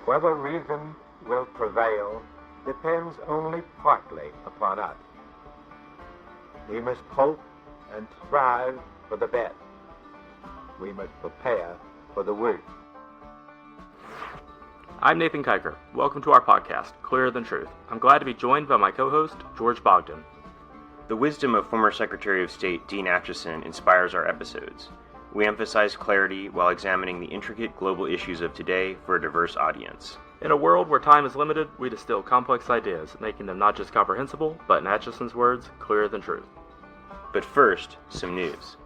Whether reason will prevail depends only partly upon us. We must hope and strive for the best. We must prepare for the worst. I'm Nathan Kiker. Welcome to our podcast, Clearer Than Truth. I'm glad to be joined by my co-host, George Bogdan. The wisdom of former Secretary of State Dean Acheson inspires our episodes. We emphasize clarity while examining the intricate global issues of today for a diverse audience. In a world where time is limited, we distill complex ideas, making them not just comprehensible, but in Acheson's words, clearer than truth. But first, some news.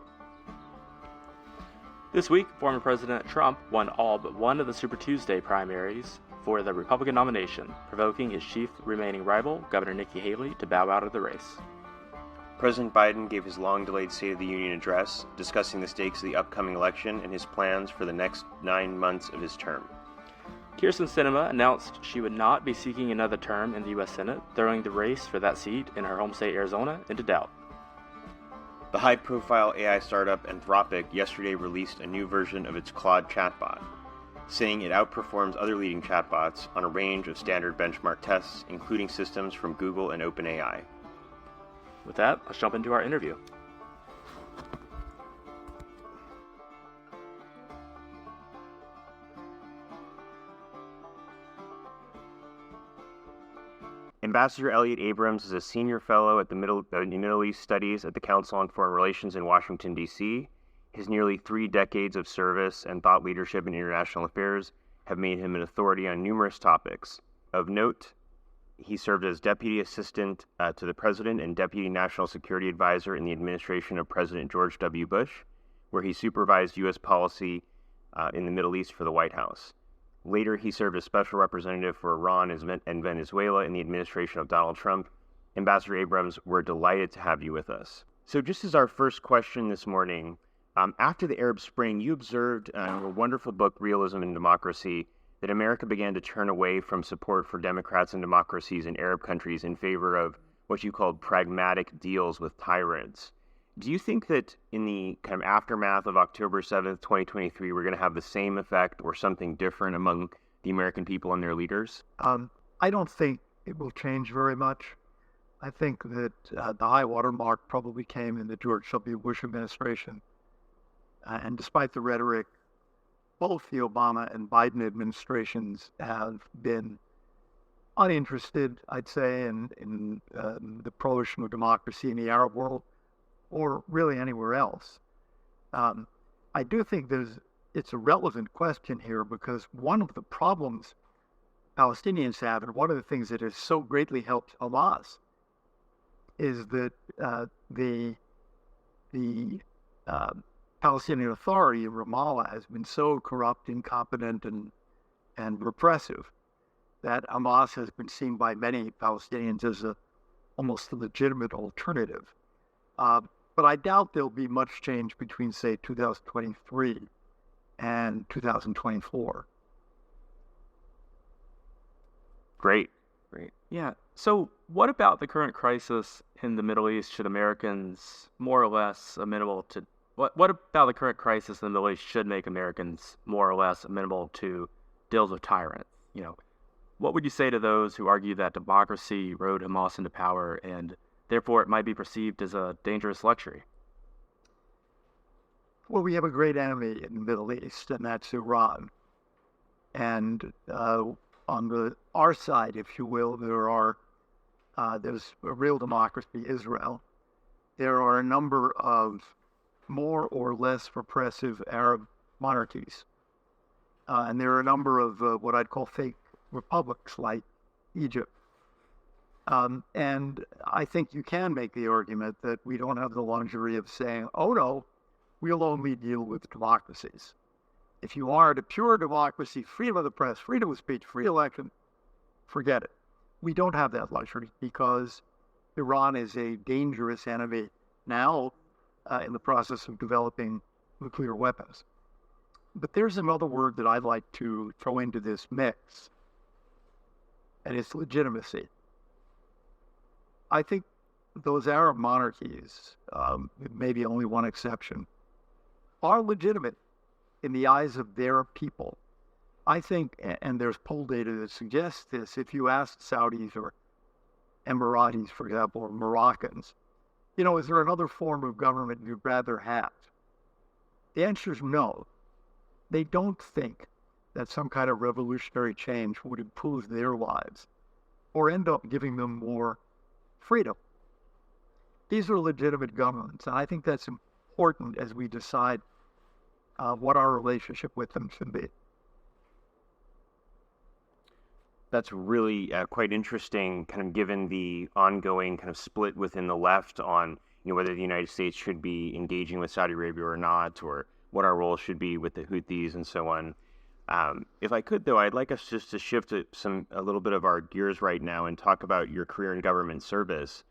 This week, former President Trump won all but one of the Super Tuesday primaries for the Republican nomination, provoking his chief remaining rival, Governor Nikki Haley, to bow out of the race. President Biden gave his long-delayed State of the Union address, discussing the stakes of the upcoming election and his plans for the next 9 months of his term. Kyrsten Sinema announced she would not be seeking another term in the U.S. Senate, throwing the race for that seat in her home state, Arizona, into doubt. The high-profile AI startup Anthropic yesterday released a new version of its Claude chatbot, saying it outperforms other leading chatbots on a range of standard benchmark tests, including systems from Google and OpenAI. With that, let's jump into our interview. Ambassador Elliot Abrams is a senior fellow at the Middle East Studies at the Council on Foreign Relations in Washington, D.C. His nearly 3 decades of service and thought leadership in international affairs have made him an authority on numerous topics. Of note, he served as Deputy Assistant to the President and Deputy National Security Advisor in the administration of President George W. Bush, where he supervised U.S. policy in the Middle East for the White House. Later, he served as Special Representative for Iran and Venezuela in the administration of Donald Trump. Ambassador Abrams, we're delighted to have you with us. So just as our first question this morning, after the Arab Spring, you observed in a wonderful book, Realism and Democracy, that America began to turn away from support for democrats and democracies in Arab countries in favor of what you called pragmatic deals with tyrants. Do you think that in the kind of aftermath of October 7th, 2023, we're going to have the same effect or something different among the American people and their leaders? I don't think it will change very much. I think that the high water mark probably came in the George W. Bush administration. And despite the rhetoric, both the Obama and Biden administrations have been uninterested, I'd say, in the promotion of democracy in the Arab world or really anywhere else. I do think it's a relevant question here because one of the problems Palestinians have, and one of the things that has so greatly helped Hamas, is that the Palestinian Authority in Ramallah has been so corrupt, incompetent, and repressive that Hamas has been seen by many Palestinians as almost a legitimate alternative. But I doubt there'll be much change between, say, 2023 and 2024. Great. Yeah. So what about the current crisis in the Middle East should Americans more or less amenable to What about the current crisis in the Middle East should make Americans more or less amenable to deals with tyrants? What would you say to those who argue that democracy rode Hamas into power and therefore it might be perceived as a dangerous luxury? Well, we have a great enemy in the Middle East, and that's Iran. And on our side, if you will, there's a real democracy, Israel. There are a number of more or less repressive Arab monarchies. And there are a number of what I'd call fake republics like Egypt. And I think you can make the argument that we don't have the luxury of saying, oh no, we'll only deal with democracies. If you are a pure democracy, freedom of the press, freedom of speech, free election, forget it. We don't have that luxury because Iran is a dangerous enemy now in the process of developing nuclear weapons. But there's another word that I'd like to throw into this mix, and it's legitimacy. I think those Arab monarchies, maybe only one exception, are legitimate in the eyes of their people. I think, and there's poll data that suggests this, if you ask Saudis or Emiratis, for example, or Moroccans, is there another form of government you'd rather have? The answer is no. They don't think that some kind of revolutionary change would improve their lives or end up giving them more freedom. These are legitimate governments, and I think that's important as we decide what our relationship with them should be. That's really quite interesting, kind of given the ongoing kind of split within the left on whether the United States should be engaging with Saudi Arabia or not, or what our role should be with the Houthis and so on. If I could, though, I'd like us just to shift a little bit of our gears right now and talk about your career in government service.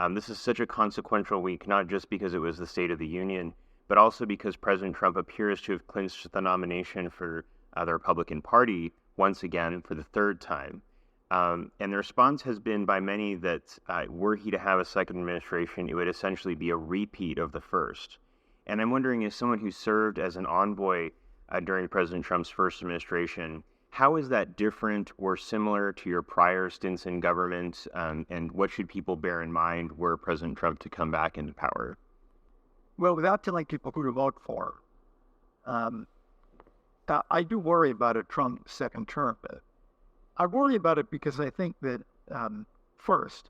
This is such a consequential week, not just because it was the State of the Union, but also because President Trump appears to have clinched the nomination for the Republican Party once again for the third time. And the response has been by many that were he to have a second administration, it would essentially be a repeat of the first. And I'm wondering, as someone who served as an envoy during President Trump's first administration, how is that different or similar to your prior stints in government? And what should people bear in mind were President Trump to come back into power? Well, without telling people who to vote for, I do worry about a Trump second term. I worry about it because I think that, first,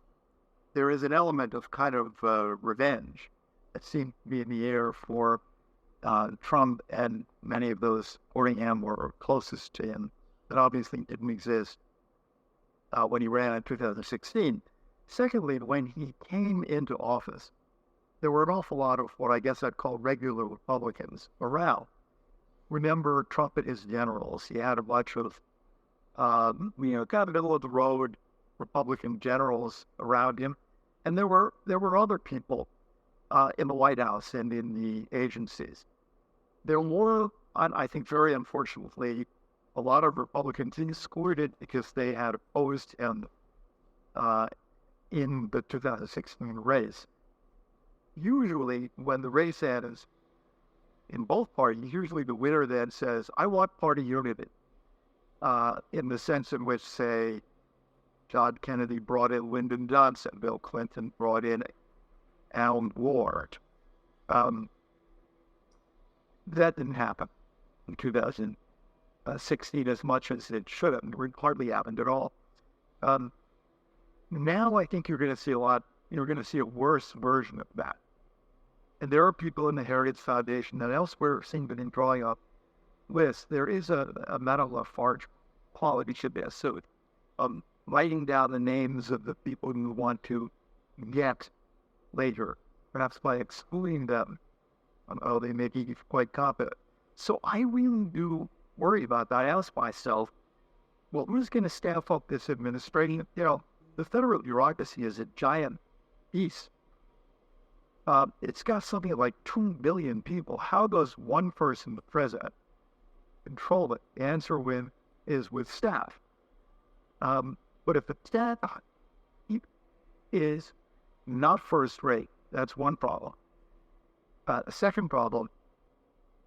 there is an element of kind of revenge that seemed to be in the air for Trump and many of those supporting him or closest to him that obviously didn't exist when he ran in 2016. Secondly, when he came into office, there were an awful lot of what I guess I'd call regular Republicans around. Remember Trump and his generals. He had a bunch of, kind of middle of the road Republican generals around him, and there were other people in the White House and in the agencies. There were, I think, very unfortunately, a lot of Republicans excluded because they had opposed him in the 2016 race. Usually, when the race ends in both parties, usually the winner then says, I want party unity, in the sense in which, say, John Kennedy brought in Lyndon Johnson, Bill Clinton brought in Alan Ward. That didn't happen in 2016 as much as it should have. It hardly happened at all. Now I think you're going to see a worse version of that. And there are people in the Heritage Foundation and elsewhere seem to be drawing up lists. There is a Madame Lafarge quality should be assumed. Writing down the names of the people you want to get later, perhaps by excluding them, although they may be quite competent. So I really do worry about that. I ask myself, well, who's going to staff up this administration? The federal bureaucracy is a giant beast. It's got something like 2 billion people. How does one person, the president, control it? The answer is with staff. But if the staff is not first rate, that's one problem. The second problem,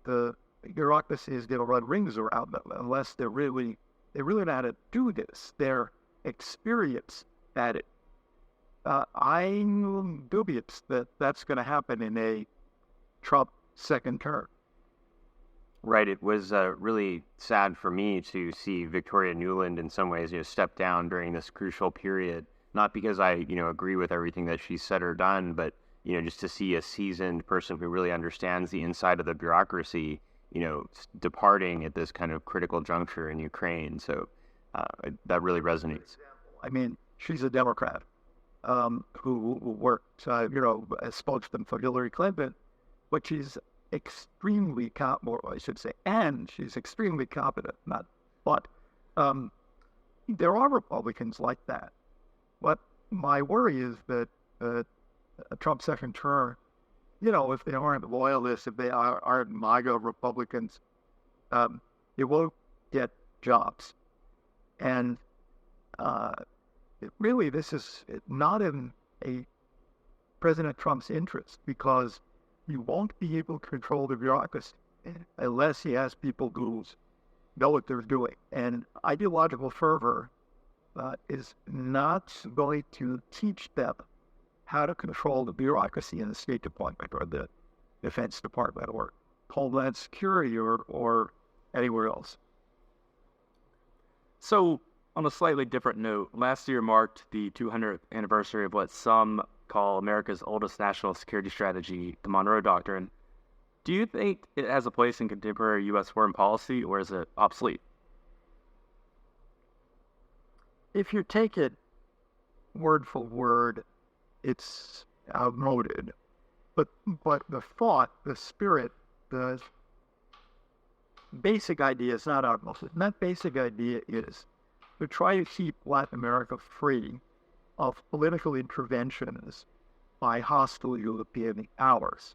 the bureaucracy is going to run rings around them unless they really know how to do this. They're experienced at it. I'm dubious that that's going to happen in a Trump second term. Right. It was really sad for me to see Victoria Nuland in some ways, step down during this crucial period. Not because I, agree with everything that she said or done, but just to see a seasoned person who really understands the inside of the bureaucracy, departing at this kind of critical juncture in Ukraine. So that really resonates. I mean, she's a Democrat who worked, as spokesman for Hillary Clinton, but she's extremely competent, and she's extremely competent. But there are Republicans like that. But my worry is that a Trump second term, if they aren't loyalists, if they aren't MAGA Republicans, they won't get jobs. And this is not in a President Trump's interest, because he won't be able to control the bureaucracy unless he has people whose know what they're doing. And ideological fervor is not going to teach them how to control the bureaucracy in the State Department or the Defense Department or Homeland Security or anywhere else. So, on a slightly different note, last year marked the 200th anniversary of what some call America's oldest national security strategy, the Monroe Doctrine. Do you think it has a place in contemporary U.S. foreign policy, or is it obsolete? If you take it word for word, it's outmoded. But the thought, the spirit, the basic idea is not outmoded. And that basic idea is to try to keep Latin America free of political interventions by hostile European powers.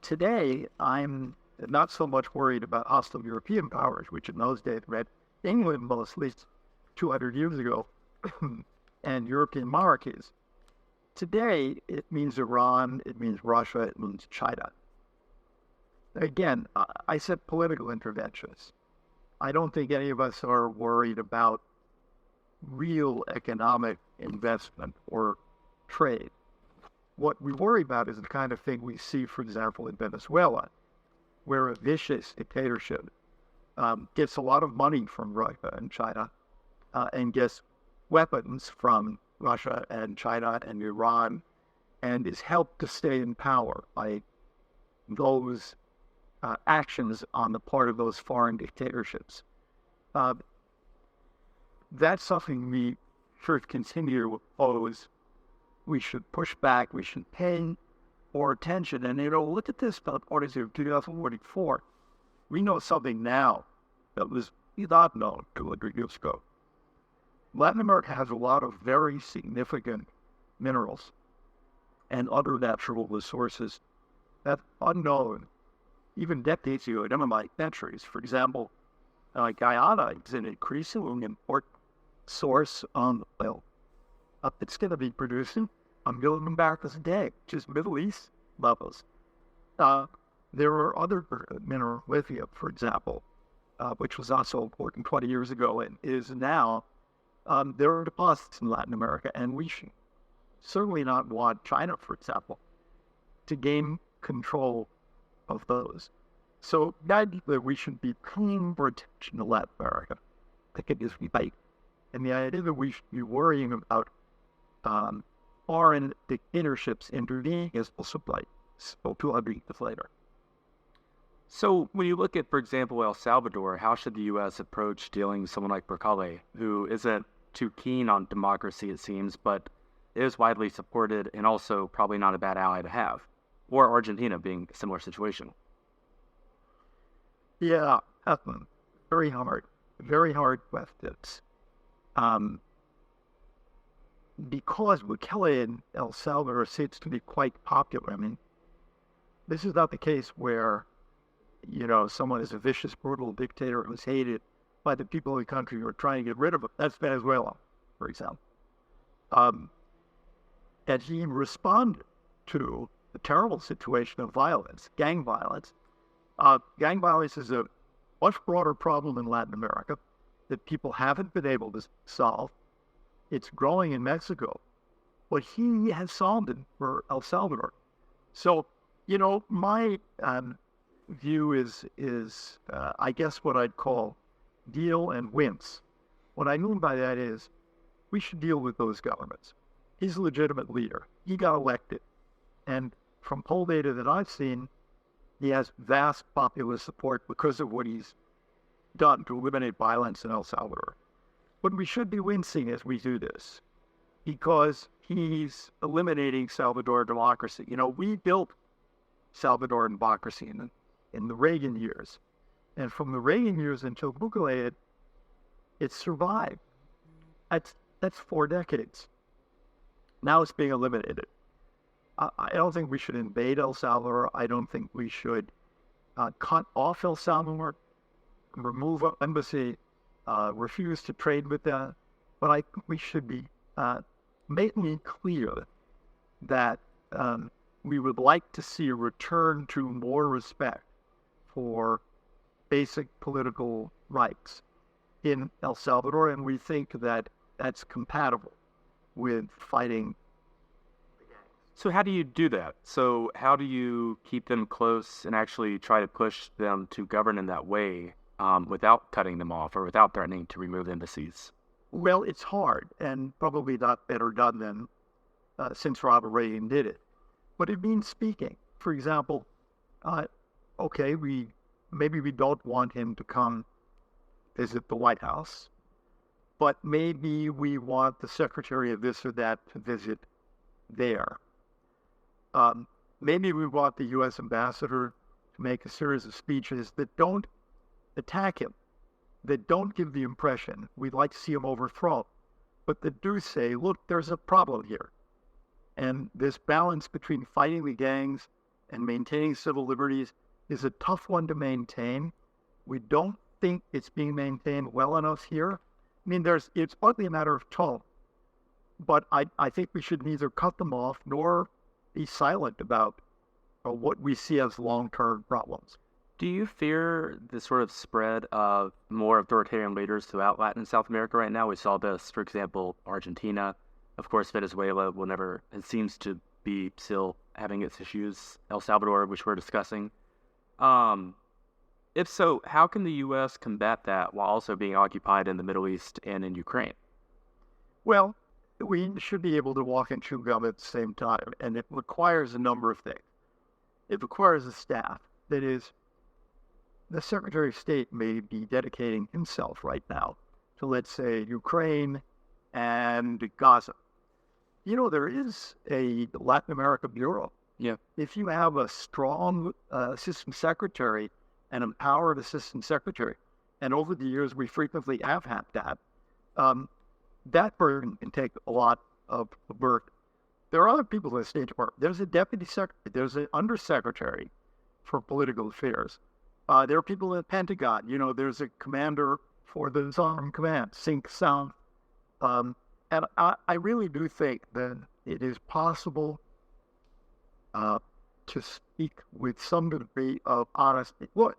Today, I'm not so much worried about hostile European powers, which in those days read England mostly 200 years ago, and European monarchies. Today, it means Iran, it means Russia, it means China. Again, I said political interventions. I don't think any of us are worried about real economic investment or trade. What we worry about is the kind of thing we see, for example, in Venezuela, where a vicious dictatorship gets a lot of money from Russia and China and gets weapons from Russia and China and Iran and is helped to stay in power by those actions on the part of those foreign dictatorships. That's something we should continue to oppose. We should push back. We should pay more attention. And, look at this from the point of view of 2044. We know something now that was not known 200 years ago. Latin America has a lot of very significant minerals and other natural resources that are unknown even decades ago, never mind centuries. For example, Guyana is an increasingly important source of oil. It's going to be producing 1 million barrels a day, which is Middle East levels. There are other mineral lithium, for example, which was also important 20 years ago and is now. There are deposits in Latin America, and we should certainly not want China, for example, to gain control of those. So the idea that we should be paying more attention to Latin America, I think is right. And the idea that we should be worrying about foreign dictatorships intervening is also right. So 200 years later. So when you look at, for example, El Salvador, how should the U.S. approach dealing with someone like Bukele, who isn't too keen on democracy, it seems, but is widely supported and also probably not a bad ally to have? Or Argentina being a similar situation? Yeah, very hard questions. Because Bukele in El Salvador seems to be quite popular. I mean, this is not the case where, someone is a vicious, brutal dictator who's hated by the people of the country who are trying to get rid of him. That's Venezuela, for example. And he responded to the terrible situation of violence, gang violence. Gang violence is a much broader problem in Latin America that people haven't been able to solve. It's growing in Mexico, but he has solved it for El Salvador. So, my view is I guess what I'd call deal and wince. What I mean by that is we should deal with those governments. He's a legitimate leader. He got elected. And from poll data that I've seen, he has vast popular support because of what he's done to eliminate violence in El Salvador. But we should be wincing as we do this because he's eliminating Salvadoran democracy. We built Salvadoran democracy in the Reagan years. And from the Reagan years until Bukele, it survived. That's 4 decades. Now it's being eliminated. I don't think we should invade El Salvador. I don't think we should cut off El Salvador, remove our embassy, refuse to trade with them. But I think we should be making it clear that we would like to see a return to more respect for basic political rights in El Salvador, and we think that that's compatible with fighting. So how do you do that? So how do you keep them close and actually try to push them to govern in that way without cutting them off or without threatening to remove embassies? Well, it's hard and probably not better done than since Robert Reagan did it. But it means speaking. For example, okay, maybe we don't want him to come visit the White House, but maybe we want the secretary of this or that to visit there. Maybe we want the U.S. ambassador to make a series of speeches that don't attack him, that don't give the impression we'd like to see him overthrown, but that do say, look, there's a problem here. And this balance between fighting the gangs and maintaining civil liberties is a tough one to maintain. We don't think it's being maintained well enough here. I mean, it's partly a matter of tone, but I think we should neither cut them off nor be silent about what we see as long-term problems. Do you fear the sort of spread of more authoritarian leaders throughout Latin and South America right now? We saw this, for example, Argentina. Of course, Venezuela it seems to be still having its issues. El Salvador, which we're discussing. If so, how can the U.S. combat that while also being occupied in the Middle East and in Ukraine? Well, we should be able to walk and chew gum at the same time, and it requires a number of things. It requires a staff. That is, the Secretary of State may be dedicating himself right now to, let's say, Ukraine and Gaza. You know, there is a Latin America Bureau. Yeah. If you have a strong assistant secretary, an empowered assistant secretary, and over the years we frequently have had that, that burden can take a lot of the burden. There are other people in the State Department. There's a deputy secretary. There's an undersecretary for political affairs. There are people in the Pentagon. You know, there's a commander for the Southern Command, Sync Sound. And I really do think that it is possible to speak with some degree of honesty. Look,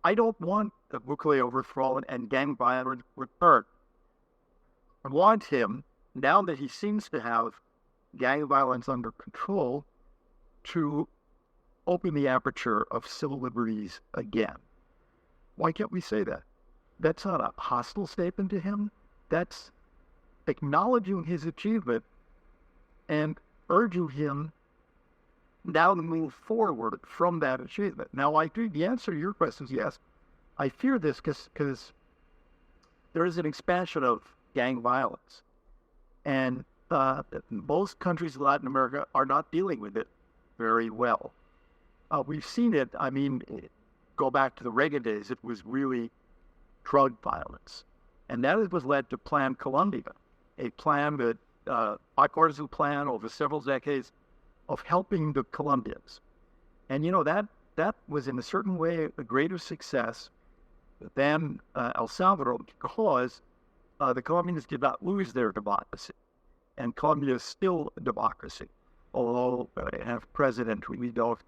I don't want the Bukele overthrown and gang violence returned. I want him, now that he seems to have gang violence under control, to open the aperture of civil liberties again. Why can't we say that? That's not a hostile statement to him. That's acknowledging his achievement and urging him now to move forward from that achievement. Now, the answer to your question is yes. I fear this because there is an expansion of gang violence. And most countries in Latin America are not dealing with it very well. We've seen it, go back to the Reagan days, it was really drug violence. And that was led to Plan Colombia, a plan that, bipartisan plan over several decades of helping the Colombians. And, you know, that was in a certain way a greater success than El Salvador because the Colombians did not lose their democracy. And Colombia is still a democracy, although they have a president who we don't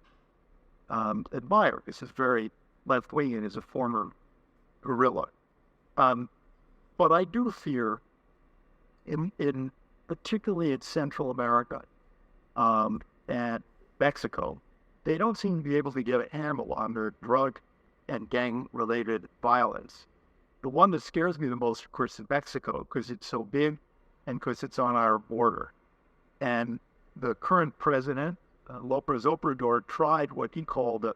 admire. This is very left-wing and is a former guerrilla. But I do fear, in particularly in Central America and Mexico, they don't seem to be able to get a handle on their drug and gang-related violence. The one that scares me the most, of course, is Mexico, because it's so big and because it's on our border. And the current president, López Obrador, tried what he called a,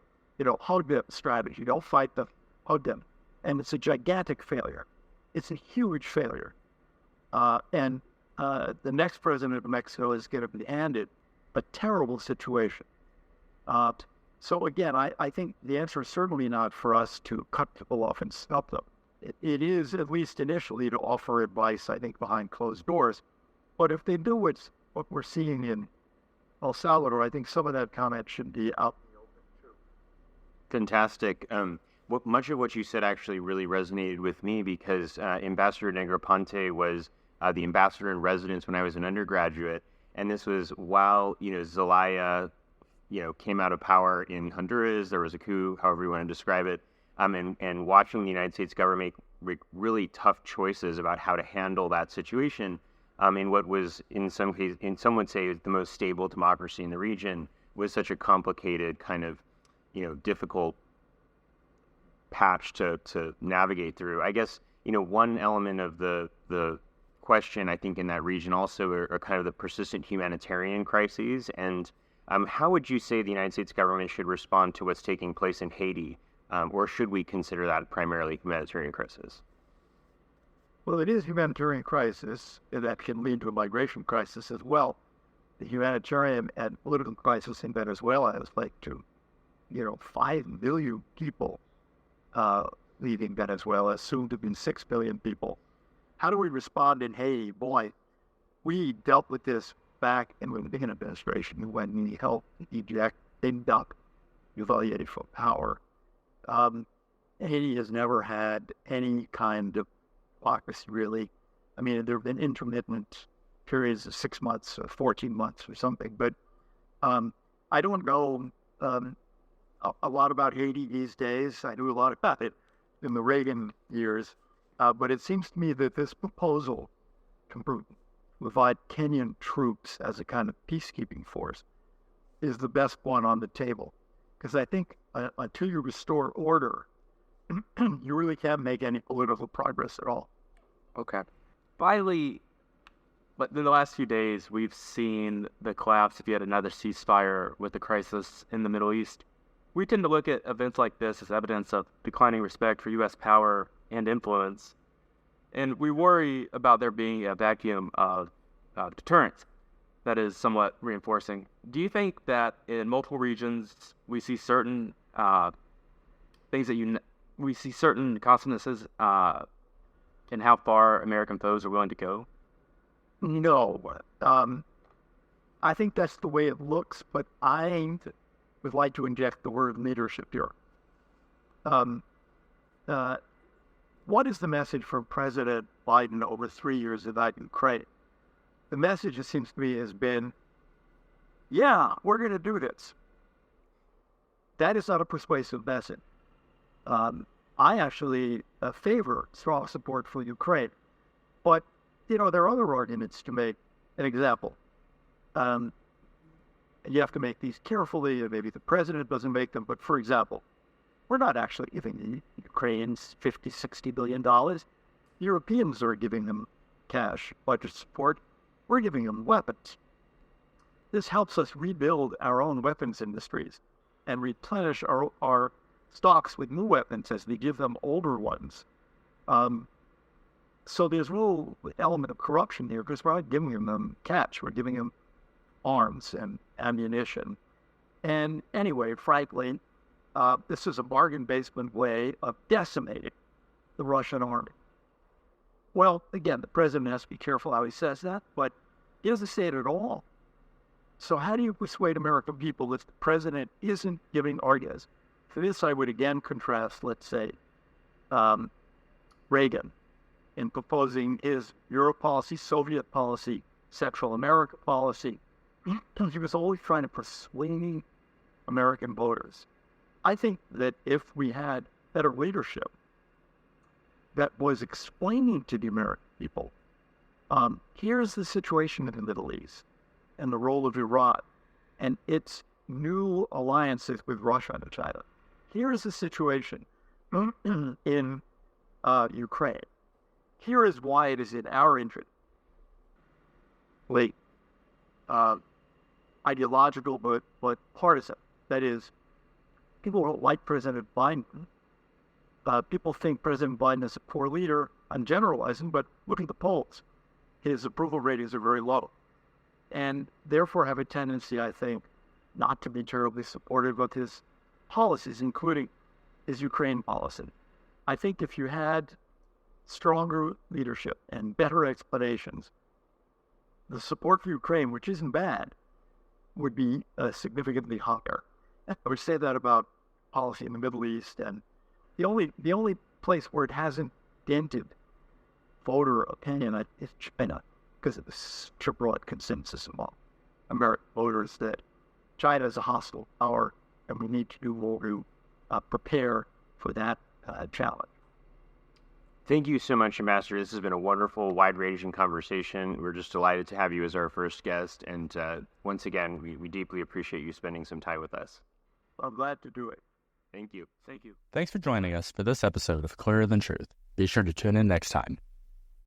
hug them strategy. Don't fight them, hug them. And it's a gigantic failure. It's a huge failure. And the next president of Mexico is going to be handed a terrible situation. So again, I think the answer is certainly not for us to cut people off and stop them. It is, at least initially, to offer advice, I think, behind closed doors. But if they do what we're seeing in El Salvador, I think some of that comment should be out in the open, too. Fantastic. Much of what you said actually really resonated with me because Ambassador Negroponte was the ambassador in residence when I was an undergraduate. And this was while, Zelaya, came out of power in Honduras. There was a coup, however you want to describe it. and watching the United States government make really tough choices about how to handle that situation in what was, in some cases, in some would say, the most stable democracy in the region, was such a complicated kind of, difficult patch to navigate through. I guess, one element of the question, I think, in that region also are kind of the persistent humanitarian crises. And how would you say the United States government should respond to what's taking place in Haiti? Or should we consider that primarily humanitarian crisis? Well, it is a humanitarian crisis that can lead to a migration crisis as well. The humanitarian and political crisis in Venezuela has led to, 5 million people leaving Venezuela, soon to be 6 billion people. How do we respond in Haiti? Boy, we dealt with this back in the Reagan administration when we helped induct Duvalier from power. Haiti has never had any kind of democracy, really. I mean, there have been intermittent periods of 6 months or 14 months or something, but I don't know a lot about Haiti these days. I knew a lot about it in the Reagan years, but it seems to me that this proposal to provide Kenyan troops as a kind of peacekeeping force is the best one on the table. Because I think until you restore order, you really can't make any political progress at all. Okay. Finally, but in the last few days, we've seen the collapse of yet another ceasefire with the crisis in the Middle East. We tend to look at events like this as evidence of declining respect for U.S. power and influence, and we worry about there being a vacuum of deterrence that is somewhat reinforcing. Do you think that in multiple regions we see certain things that we see certain consequences in how far American foes are willing to go? No. I think that's the way it looks, but I would like to inject the word leadership here. What is the message from President Biden over 3 years about Ukraine? The message, it seems to me, has been, yeah, we're going to do this. That is not a persuasive message. I actually favor strong support for Ukraine. But, there are other arguments to make. An example. And you have to make these carefully, and maybe the president doesn't make them. But, for example, we're not actually giving the Ukrainians $50, $60 billion. The Europeans are giving them cash, budget support. We're giving them weapons. This helps us rebuild our own weapons industries and replenish our stocks with new weapons as we give them older ones. So there's a little element of corruption here because we're not giving them cash. We're giving them arms and ammunition. And anyway, frankly, this is a bargain basement way of decimating the Russian army. Well, again, the president has to be careful how he says that, but he doesn't say it at all. So how do you persuade American people that the president isn't giving arguments? For this, I would again contrast, let's say, Reagan in proposing his Euro policy, Soviet policy, Central America policy. He was always trying to persuade American voters. I think that if we had better leadership that was explaining to the American people, here's the situation in the Middle East and the role of Iran and its new alliances with Russia and China. Here's the situation in Ukraine. Here is why it is in our interest, ideological but partisan. That is, people don't like President Biden. People think President Biden is a poor leader. I'm generalizing, but look at the polls. His approval ratings are very low. And therefore have a tendency, I think, not to be terribly supportive of his policies, including his Ukraine policy. I think if you had stronger leadership and better explanations, the support for Ukraine, which isn't bad, would be significantly higher. I would say that about policy in the Middle East, and the only place where it hasn't dented voter opinion is China, because of this broad consensus among American voters that China is a hostile power, and we need to do more to prepare for that challenge. Thank you so much, Ambassador. This has been a wonderful, wide-ranging conversation. We're just delighted to have you as our first guest. And once again, we deeply appreciate you spending some time with us. I'm glad to do it. Thank you. Thank you. Thanks for joining us for this episode of Clearer Than Truth. Be sure to tune in next time.